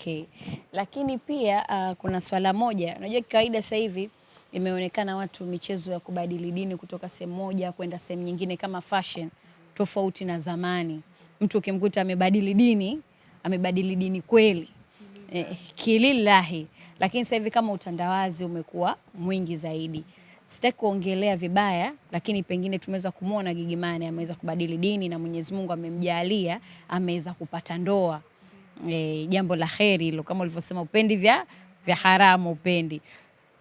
Okay. Lakini pia kuna swala moja, unajua kawaida sasa hivi imeonekana watu michezo ya kubadili dini kutoka sehemu moja kwenda sehemu nyingine kama fashion, tofauti na zamani. Mtu ukimkuta amebadili dini kweli, kilillahi. Lakini sasa hivi kama utandawazi umekuwa mwingi zaidi. Sitaki kuongelea vibaya, lakini pengine tumeweza kumuona Gigy Money ameweza kubadili dini na Mwenyezi Mungu amemjalia ameweza kupata ndoa. Jambo la kheri hilo, kama ulivyosema upendi vya haramu upendi.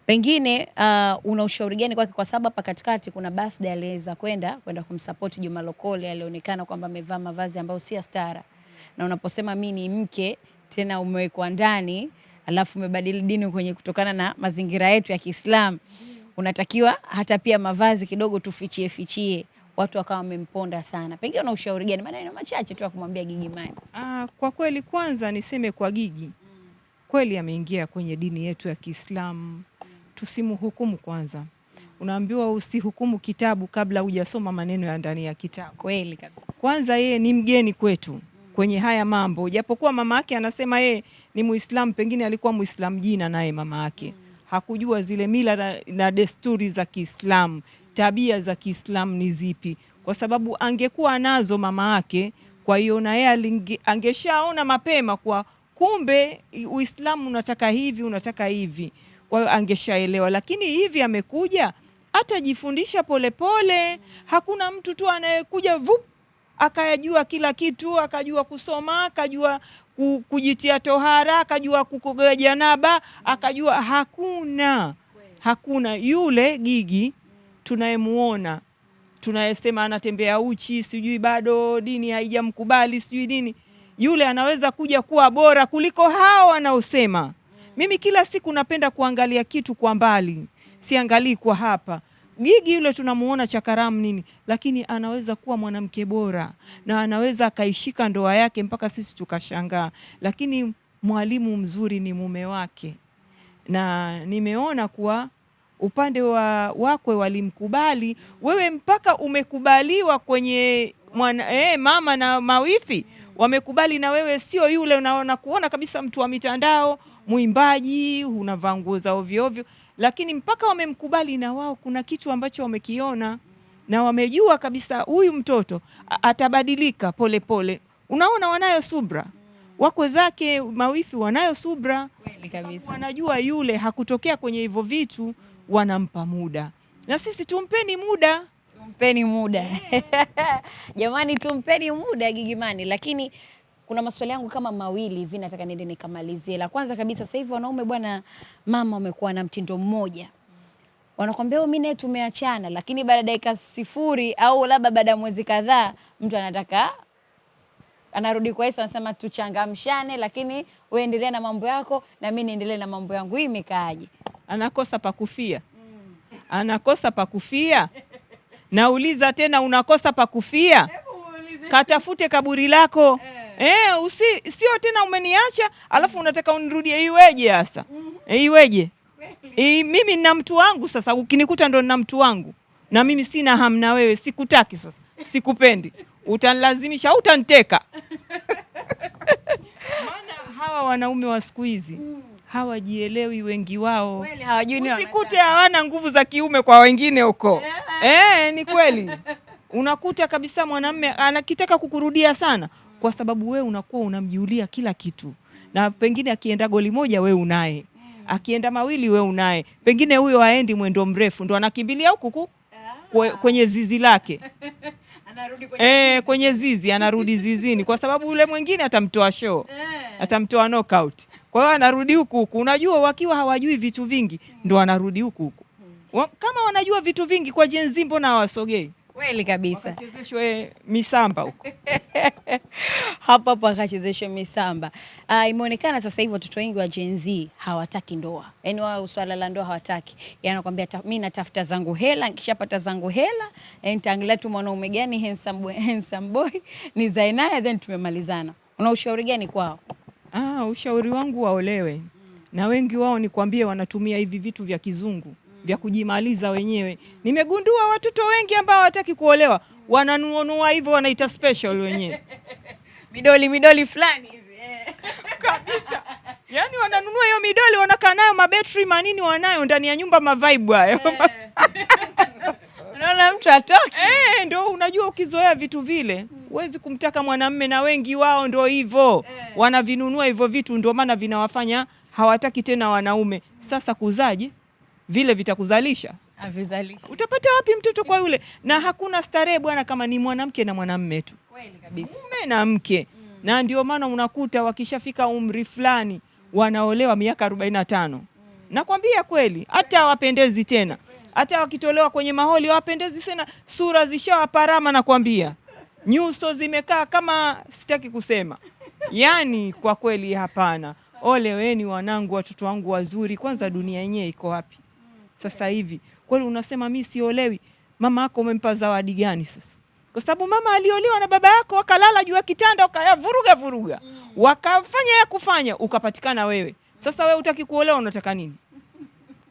Pengine una ushauri gani kwake, kwa sababu hapa katikati kuna birthday aliweza kwenda kumsupport Juma Lokole, alionekana kwamba amevaa mavazi ambayo si stara. Na unaposema mimi ni mke tena umewekwa ndani alafu umebadili dini kwenye kutokana na mazingira yetu ya Kiislamu, unatakiwa hata pia mavazi kidogo tufichie, watu wakawa wamemponda sana. Pengine una ushauri gani, maneno machache tu ya kumwambia Gigy Money? Kwa kweli kwanza niseme kwa Gigy, kweli ameingia kwenye dini yetu ya Kiislamu. Tusimhukumu kwanza. Unaambiwa usihukumu kitabu kabla hujasoma maneno ya ndani ya kitabu. Kweli kabisa. Kwanza yeye ni mgeni kwetu kwenye haya mambo. Japokuwa mama yake anasema yeye ni Muislamu, pengine alikuwa Muislamu jina naye mama yake. Hakujua zile mila na desturi za Kiislamu, tabia za Kiislamu ni zipi. Kwa sababu angekuwa nazo mama yake, kwa hiyo na yeye angeshaona mapema kwa kumbe Uislamu unataka hivi. Kwa hiyo angeshaelewa, lakini hivi amekuja atajifundisha polepole. Hakuna mtu tu anayekuja akayajua kila kitu, akajua kusoma, akajua kujitia tohara, akajua kukoga janaba, akajua hakuna. Yule Gigy tunayemuona, tunayesema anatembea uchi, sijui bado dini haijamkubali, sijui nini, yule anaweza kuja kuwa bora kuliko hao wanaosema. Mimi kila siku napenda kuangalia kitu kwa mbali, siangalii kwa hapa. Gigy yule tunamuona chakaramu nini, lakini anaweza kuwa mwanamke bora na anaweza akaishika ndoa yake mpaka sisi tukashangaa. Lakini mwalimu mzuri ni mume wake, na nimeona kuwa upande wakwe walimkubali. Wewe mpaka umekubaliwa kwenye mama na mawifi wamekubali, na wewe sio yule unaona kuona kabisa mtu wa mitandao, muimbaji, unavaa nguo za ovyo ovyo, lakini mpaka wamemkubali na wao kuna kitu ambacho wamekiona na wamejua kabisa huyu mtoto atabadilika polepole. Unaona wanayo subra. Wakwe zake mawifi wanayo subra. Kweli kabisa. Wanajua yule hakutokea kwenye hivyo vitu, wanampa muda. Na sisi tumpeni muda. Jamani, tumpeni muda Gigy Money. Lakini kuna maswali yangu kama mawili hivi nataka niende nikamalizie. La kwanza kabisa, sasa hivi wanaume bwana mama wamekuwa na mtindo mmoja. Wanakuambia mimi naye tumeachana, lakini baada ya dakika 0 au labda baada ya mwezi kadhaa mtu anarudi kwa Yesu, anasema tuchangamshane, lakini wewe endelea na mambo yako na mimi niendelee na mambo yangu. Hii imekaaje? Anakosa pa kufia. Nauliza tena, unakosa pa kufia? Katafute kaburi lako. Sio tena umeniacha alafu unataka unirudie. Iweje sasa? Iweje? Mimi nina mtu wangu sasa, ukinikuta ndo nina mtu wangu na mimi sina hamu na wewe, sikutaki sasa, sikupendi, utanilazimisha au utaniteka. Maana hawa wanaume wa siku hizi hawajielewi wengi wao. Kweli hawajui nini. Usikute hawana nguvu za kiume kwa wengine huko. Ni kweli. Unakuta kabisa mwanamume anakitaka kukurudia sana kwa sababu wewe unakuwa unamjulia kila kitu. Na pengine akienda goli moja wewe unaye. Akienda mawili wewe unaye. Pengine huyo haendi mwendo mrefu ndo anakimbilia huku kwenye zizi lake. Anarudi kwenye zizi, anarudi zizini kwa sababu yule mwingine atamtoa show. Atamtoa knockout. Kwa hiyo anarudi huku. Unajua wakiwa hawajui vitu vingi ndo anarudi huku. Kama wanajua vitu vingi kwa Gen Z mbona hawasogei? Kweli kabisa. Wakachezeshwe misamba huko. Hapo akachezeshwe misamba. Imeonekana sasa hivi watoto wengi wa Gen Z hawataki ndoa. Yaani wao swala la ndoa hawataki. Yaani anakuambia mimi natafuta zangu hela, nikishapata zangu hela, nitaangalia tu mwanaume gani handsome boy, nizae naye then tumemalizana. Una ushauri gani kwao? Ushauri wangu waolewe. Na wengi wao nikwambie wanatumia hivi vitu vya kizungu vya kujimaliza wenyewe. Nimegundua watoto wengi ambao hawataki kuolewa wananunua hivyo, wanaita special wenyewe. Midoli fulani hivi. Kabisa. Yaani wananunua hiyo midoli, wanakaa nayo, mabetri manini wanayo ndani ya nyumba, mavibe hayo. Unaona mtu atoke. Ndio unajua ukizoea vitu vile huwezi kumtaka mwanamume, na wengi wao ndio hivyo. Wanavinunua hivyo vitu, ndio maana vinawafanya hawataki tena wanaume. Sasa kuzaje? Vile vitakuzalisha? Havizalishi. Utapata wapi mtoto kwa yule? Na hakuna starehe bwana kama ni mwanamke na mwanamume tu. Kweli kabisa. Mume na mke. Na ndio maana unakuta wakishafika umri fulani wanaolewa miaka 45. Nakwambia kweli, hata hawapendezi tena. Hata wakitolewa kwenye maholi hawapendezi tena, sura zishawaparama, nakwambia. Nyuso zimekaa kama sitaki kusema. Yaani kwa kweli hapana. Oleweni wanangu, watoto wangu wazuri. Kwanza dunia yenyewe iko wapi sasa hivi? Kweli unasema mimi siolewi, mama yako umempa zawadi gani sasa? Kwa sababu mama aliolewa na baba yako, wakalala juu ya kitanda, ukayavuruga, wakafanya ya kufanya, ukapatikana wewe. Sasa wewe utaki kuolewa, unataka nini?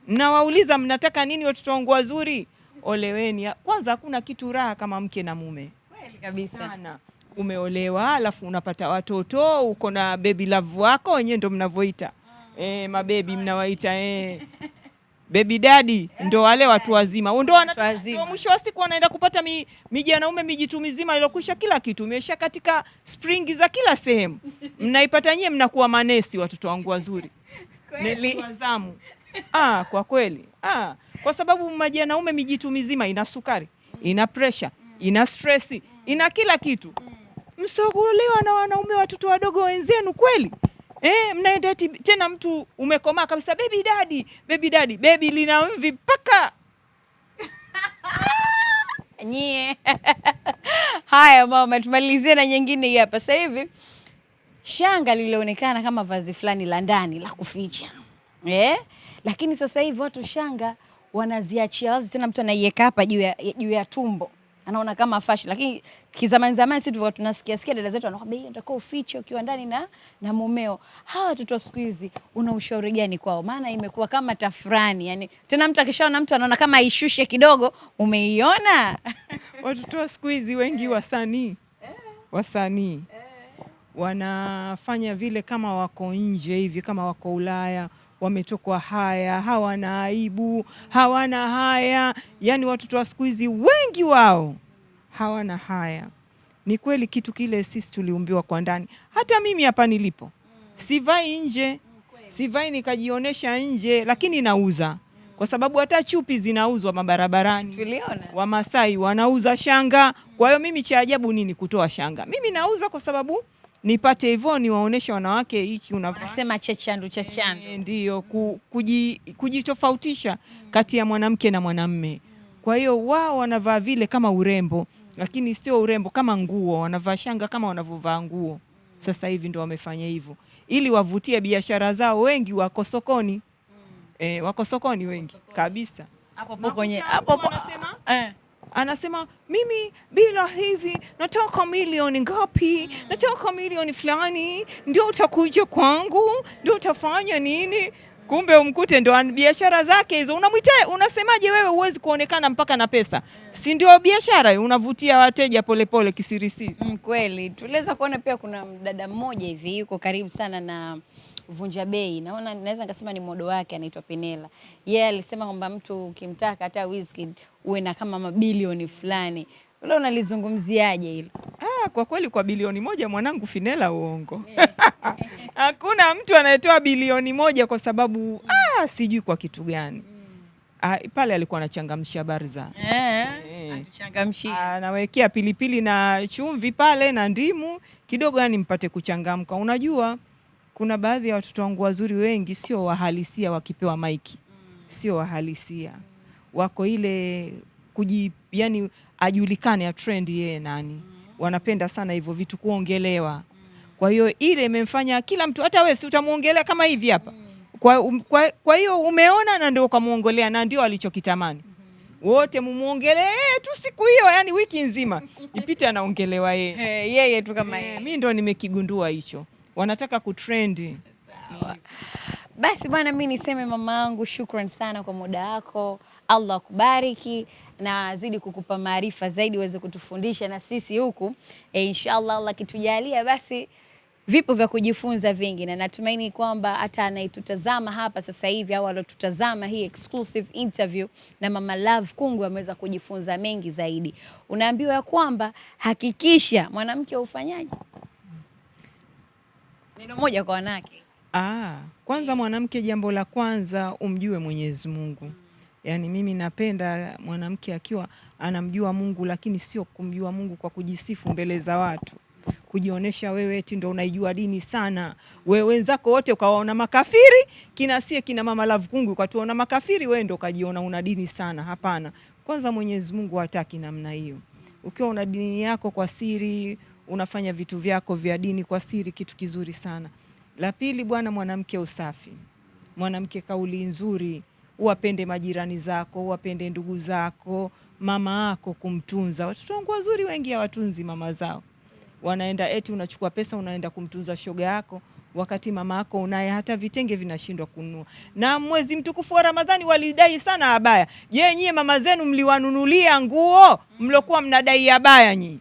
Nawauliza, mnataka nini watoto wangu wazuri? Oleweni. Kwanza hakuna kitu raha kama mke na mume. Kweli kabisa. Sana. Umeolewa alafu unapata watoto, uko na baby love wako, wenyewe ndio mnavoita. Mabebi mnawaita baby daddy, ndo wale watu wazima. Ndio mwisho wa siku wanaenda kupata mijanaume mijitu mizima ilokwisha kila kitu. Umesha katika springi za kila sehemu. Mnaipata nyie, mnakuwa manesi watoto wangu wazuri. Nesi wazamu. Kwa kweli. Kwa sababu majanaume mijitu mizima ina sukari, ina pressure, ina stressi, ina kila kitu. Msogolewa na wanaume watoto wadogo wenzenu kweli? Mnaenda tena mtu umekomaa kabisa, baby daddy, baby daddy, baby lina mvi paka. Nyie. Haya mama, tumalizie na nyingine hii hapa. Sasa hivi shanga lilionekana kama vazi fulani la ndani la kuficha. Lakini sasa hivi watu shanga wanaziachia wazi, tena mtu anaiweka hapa juu ya tumbo. Anaona kama fashion, lakini kizamani sisi tulikuwa tunasikia dada zetu wanakwambia hii ndio ufiche ukiwa ndani na mumeo. Hawa watoto siku hizi una ushauri gani kwao? Maana imekuwa kama tafrani, yani tena mtu akishaona mtu anaona kama aishushe kidogo. Umeiona? Watoto siku hizi wengi wasanii wanafanya vile kama wako nje hivi, kama wako Ulaya, wametokwa haya, hawana aibu, hawana haya. Yani watoto wa siku hizi wengi wao hawana haya. Ni kweli kitu kile sisi tuliumbiwa kwa ndani. Hata mimi hapa nilipo sivai nje, sivai nikajionesha nje, lakini nauza. Kwa sababu hata chupi zinauzwa mabarabarani. Tuliona Wamasai wanauza shanga. Kwa hiyo mimi cha ajabu nini kutoa shanga? Mimi nauza kwa sababu nipate hivyo, niwaoneshe wanawake hiki unavaa. Nasema chachandu. Ndio kujitofautisha kati ya mwanamke na mwanamume. Kwa hiyo wao wanavaa vile kama urembo, lakini sio urembo, kama nguo. Wanavaa shanga kama wanavyovaa nguo. Sasa hivi ndio wamefanya hivyo ili wavutie biashara zao. Wengi wako sokoni. Wako sokoni wengi kabisa. Anasema mimi bila hivi nataka milioni ngapi, nataka milioni fulani, ndio utakuja kwangu, ndio utafanya nini? Kumbe umkute ndo biashara zake hizo. Unasemaje wewe huwezi kuonekana mpaka na pesa? Si ndio biashara? Unavutia wateja polepole kisirisiri. Kweli. Tuliweza kuona pia kuna mdada mmoja hivi yuko karibu sana na Vunja Bei. Naweza nikasema ni modo wake, anaitwa Penela. Yeye alisema kwamba mtu ukimtaka hata Wizkid uwe na kama mabilioni fulani. Wewe unalizungumziaje hilo? Kwa kweli kwa bilioni moja mwanangu Finela uongo. Hakuna mtu anayetoa bilioni moja kwa sababu sijui kwa kitu gani. Pale alikuwa anachangamsha habari za. Atuchangamshia. Anawekea pilipili na chumvi pale na ndimu kidogo, yani mpate kuchangamka. Unajua kuna baadhi ya watoto wangu wazuri wengi sio wahalisia, wakipewa maiki sio wahalisia. Wako ile yani ajulikane, ya trend yeye nani. Wanapenda sana hivyo vitu kuongelewa. Kwa hiyo ile imemfanya kila mtu, hata wewe si utamuongelea kama hivi hapa. Kwa hiyo umeona, na ndio ukamuongelea, na ndio alichokitamani. Wote mumuongelee tu siku hiyo, yani wiki nzima ipite anaongelewa yeye. Yeye tu kama yeye. Mimi ndo nimekigundua hicho. Wanataka kutrendi. Basi bwana, mimi niseme mamangu, shukrani sana kwa muda wako. Allah akubariki na azidi kukupa maarifa zaidi uweze kutufundisha na sisi huku. Inshallah Allah kitujalia basi vipo vya kujifunza vingi, na natumaini kwamba hata anayetutazama hapa sasa hivi au alotutazama hii exclusive interview na Mama Love Kungwi ameweza kujifunza mengi zaidi. Unaambiwa ya kwamba hakikisha mwanamke ufanyaje? Neno moja kwa wanawake. Kwanza mwanamke, jambo la kwanza umjue Mwenyezi Mungu. Yaani mimi napenda mwanamke akiwa anamjua Mungu, lakini sio kumjua Mungu kwa kujisifu mbele za watu, kujionyesha wewe eti ndo unaijua dini sana. Wewe wenzako wote ukawaona makafiri, kina Mama Love Kungwi ukatuona makafiri, wewe ndo ukajiona una dini sana. Hapana. Kwanza Mwenyezi Mungu hataki namna hiyo. Ukiwa una dini yako kwa siri, unafanya vitu vyako vya dini kwa siri, kitu kizuri sana. La pili bwana, mwanamke usafi. Mwanamke kauli nzuri, uwapende majirani zako, uwapende ndugu zako, mama yako kumtunza. Watoto wangu wazuri wengi hawatunzi mama zao. Wanaenda eti unachukua pesa unaenda kumtunza shoga yako, wakati mama yako unaye hata vitenge vinashindwa kununua. Na mwezi mtukufu wa Ramadhani walidai sana abaya. Je, nyie mama zenu mliwanunulia nguo? Mlokuwa mnadai abaya nyinyi?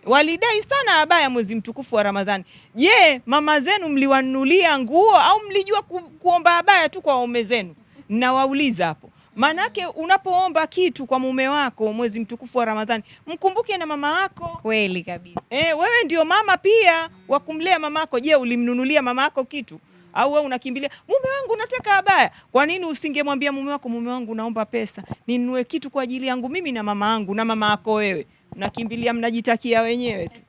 Walidai sana abaya mwezi mtukufu wa Ramadhani. Je, mama zenu mliwanunulia nguo au mlijua kuomba abaya tu kwa waume zenu? Nawauliza hapo. Manake unapoomba kitu kwa mume wako mwezi mtukufu wa Ramadhani, mkumbuke na mama yako. Kweli kabisa. Wewe ndio mama pia wa kumlea mama yako. Je, ulimnunulia mama yako kitu? Au wewe unakimbilia mume wangu nataka abaya? Kwa nini usingemwambia mume wako, mume wangu naomba pesa ninunue kitu kwa ajili yangu mimi na mama yangu na mama yako wewe? Mnakimbilia mnajitakia wenyewe tu.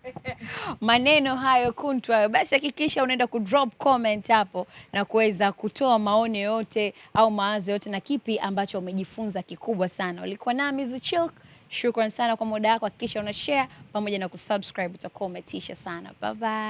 Maneno hayo kuntu hayo. Basi hakikisha unaenda kudrop comment hapo na kuweza kutoa maoni yote au mawazo yote na kipi ambacho umejifunza kikubwa sana. Ulikuwa nami Zuchilk. Shukrani sana kwa muda wako. Hakikisha una share pamoja na kusubscribe, utakuwa umetisha sana. Bye bye.